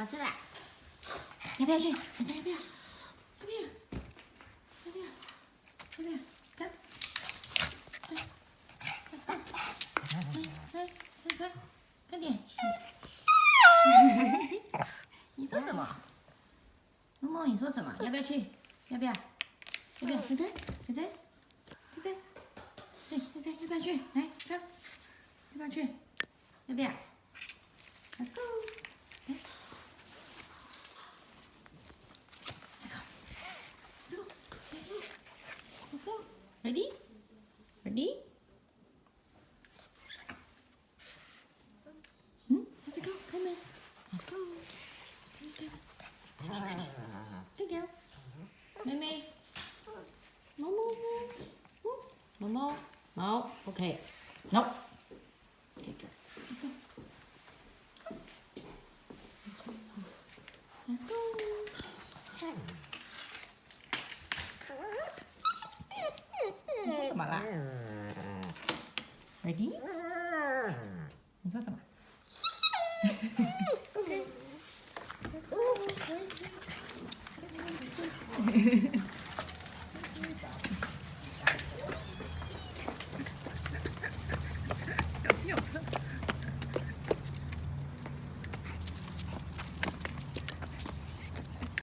妈吃了，要不要去？儿子要不要？要不要？要不要？要不要？看，来 ，Let's go， 来，快点！你说什么？萌萌，你说什么？要不要去？要不要？要不要？仔仔，仔仔，仔仔，对，仔仔，要不要去？来，走，要不要去？要不要 ？Let's go， 来。 Let's go. Ready? Ready? Let's go. Come on. Let's go. Good girl. Mimi. Momo. Momo. No. Okay. No. Good girl. Let's go. Let's go. 你说什么啦 ？Ready？ 你说什么 ？OK。Let's go.